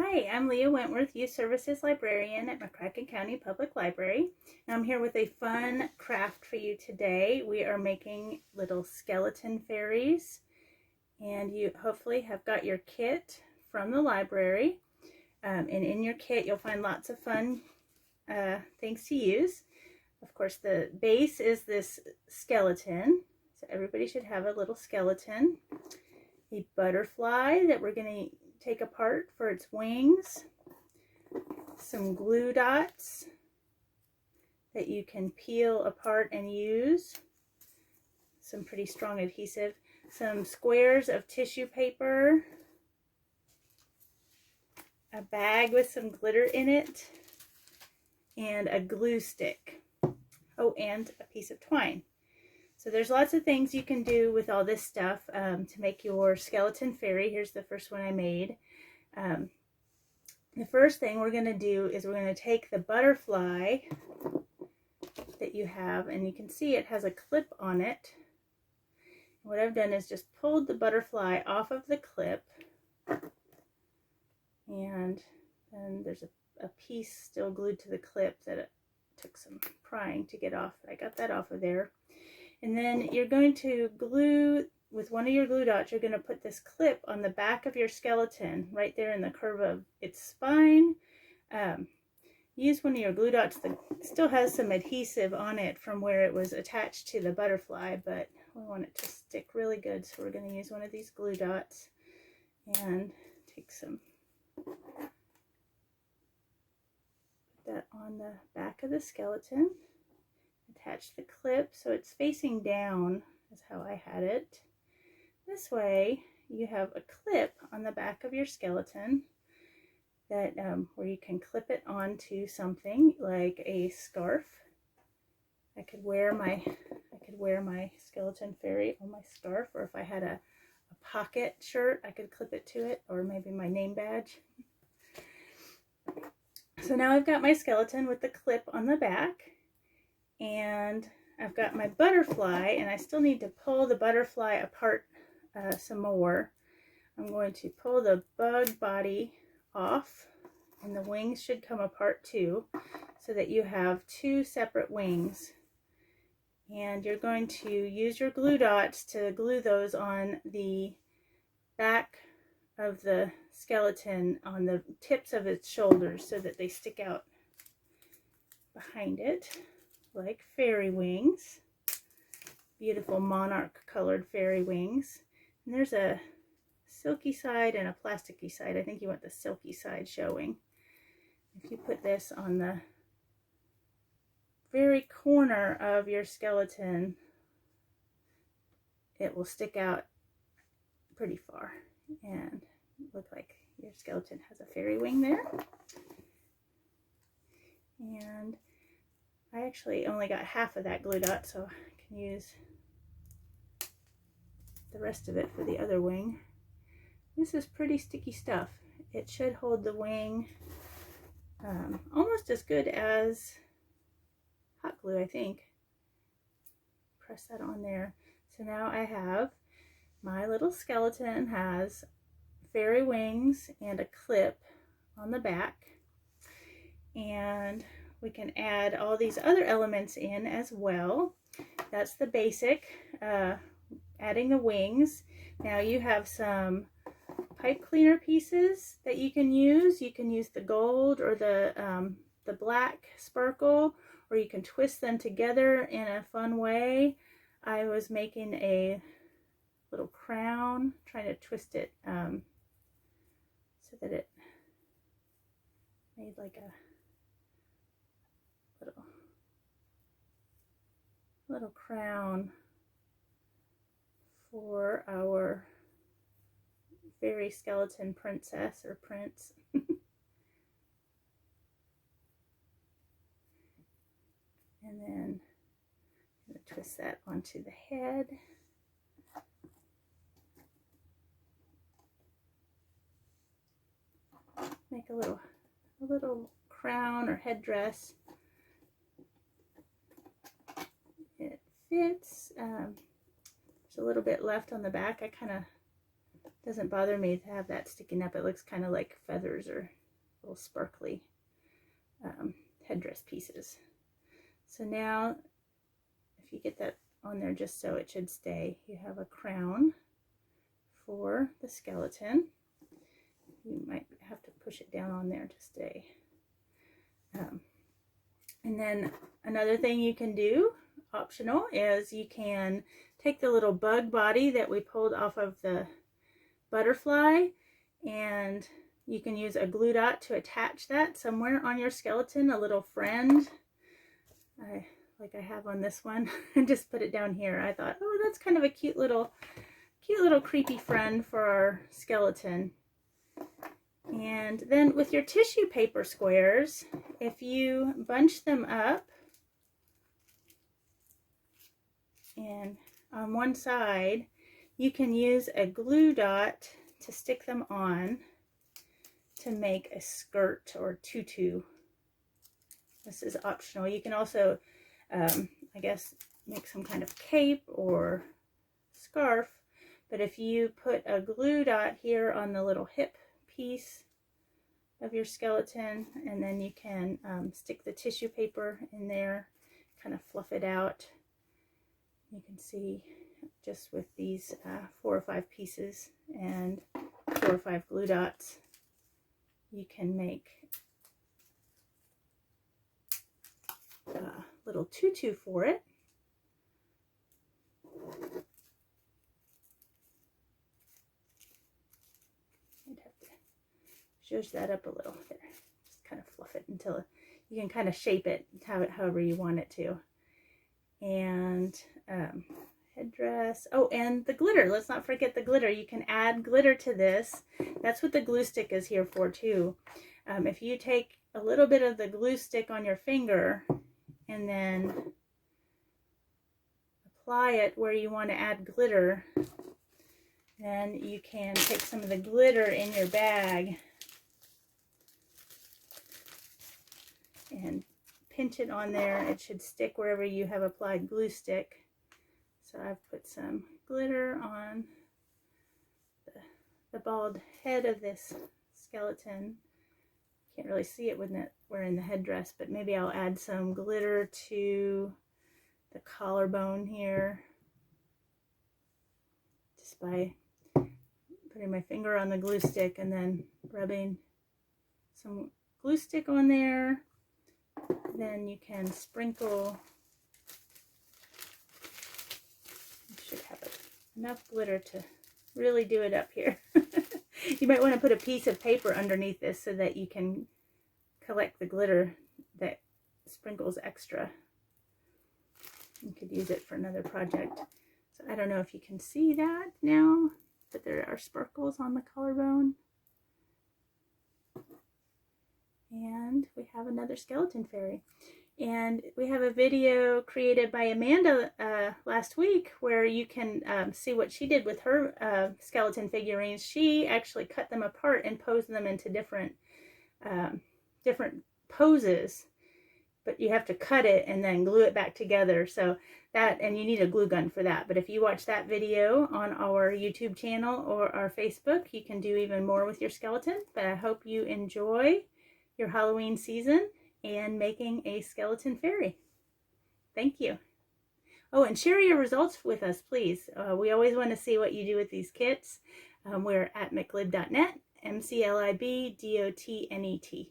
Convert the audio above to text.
Hi, I'm Leah Wentworth, Youth Services Librarian at McCracken County Public Library. And I'm here with a fun craft for you today. We are making little skeleton fairies, and you hopefully have got your kit from the library. And in your kit you'll find lots of fun things to use. Of course, the base is this skeleton, so everybody should have a little skeleton. A butterfly that we're going to take apart for its wings, some glue dots that you can peel apart and use, some pretty strong adhesive, some squares of tissue paper, a bag with some glitter in it, and a glue stick. Oh, and a piece of twine. So there's lots of things you can do with all this stuff to make your skeleton fairy. Here's the first one I made. The first thing we're going to do is we're going to take the butterfly that you have, and you can see it has a clip on it. What I've done is just pulled the butterfly off of the clip, and then there's a piece still glued to the clip that it took some prying to get off. I got that off of there. And then you're going to glue, with one of your glue dots, you're going to put this clip on the back of your skeleton, right there in the curve of its spine. Use one of your glue dots that still has some adhesive on it from where it was attached to the butterfly, but we want it to stick really good, so we're going to use one of these glue dots and take some, put that on the back of the skeleton. Attach the clip so it's facing down, is how I had it. This way you have a clip on the back of your skeleton that where you can clip it onto something like a scarf. I could wear my skeleton fairy on my scarf, or if I had a pocket shirt I could clip it to it, or maybe my name badge. So now I've got my skeleton with the clip on the back. And I've got my butterfly, and I still need to pull the butterfly apart some more. I'm going to pull the bug body off, and the wings should come apart too, so that you have two separate wings. And you're going to use your glue dots to glue those on the back of the skeleton, on the tips of its shoulders, so that they stick out behind it like fairy wings. Beautiful monarch colored fairy wings. And there's a silky side and a plasticky side. I think you want the silky side showing. If you put this on the very corner of your skeleton, it will stick out pretty far and look like your skeleton has a fairy wing there. And I actually only got half of that glue dot, so I can use the rest of it for the other wing. This is pretty sticky stuff. It should hold the wing almost as good as hot glue, I think. Press that on there. So now I have my little skeleton, has fairy wings and a clip on the back, and we can add all these other elements in as well. That's the basic, adding the wings. Now you have some pipe cleaner pieces that you can use. You can use the gold or the black sparkle, or you can twist them together in a fun way. I was making a little crown, trying to twist it so that it made like a little crown for our fairy skeleton princess or prince. And then I'm going to twist that onto the head. Make a little crown or headdress. It fits. There's a little bit left on the back. I kind of Doesn't bother me to have that sticking up. It looks kind of like feathers or little sparkly headdress pieces. So now, if you get that on there just so it should stay, you have a crown for the skeleton. You might have to push it down on there to stay. And then another thing you can do, optional, is you can take the little bug body that we pulled off of the butterfly, and you can use a glue dot to attach that somewhere on your skeleton, a little friend. Like I have on this one, and just put it down here. I thought, oh, that's kind of a cute little creepy friend for our skeleton. And then with your tissue paper squares, if you bunch them up and on one side, you can use a glue dot to stick them on to make a skirt or tutu. This is optional. You can also, I guess, make some kind of cape or scarf. But if you put a glue dot here on the little hip piece of your skeleton, and then you can stick the tissue paper in there, kind of fluff it out. You can see just with these 4 or 5 pieces and 4 or 5 glue dots, you can make a little tutu for it. I'd have to zhuzh that up a little there. Just kind of fluff it until you can kind of shape it however you want it to. And headdress. Oh, and the glitter. Let's not forget the glitter. You can add glitter to this. That's what the glue stick is here for too. If you take a little bit of the glue stick on your finger and then apply it where you want to add glitter, then you can take some of the glitter in your bag and pinch it on there. It should stick wherever you have applied glue stick. So I've put some glitter on the bald head of this skeleton. Can't really see it when we're in the headdress, but maybe I'll add some glitter to the collarbone here, just by putting my finger on the glue stick and then rubbing some glue stick on there. Then you can sprinkle. You should have enough glitter to really do it up here. You might want to put a piece of paper underneath this so that you can collect the glitter that sprinkles extra. You could use it for another project. So I don't know if you can see that now, but there are sparkles on the collarbone. And we have another skeleton fairy. And we have a video created by Amanda last week where you can see what she did with her skeleton figurines. She actually cut them apart and posed them into different poses, but you have to cut it and then glue it back together. So that, and you need a glue gun for that. But if you watch that video on our YouTube channel or our Facebook, you can do even more with your skeleton. But I hope you enjoy your Halloween season and making a skeleton fairy. Thank you. Oh, and share your results with us, please. We always want to see what you do with these kits. We're at mclib.net, McLibdotnet.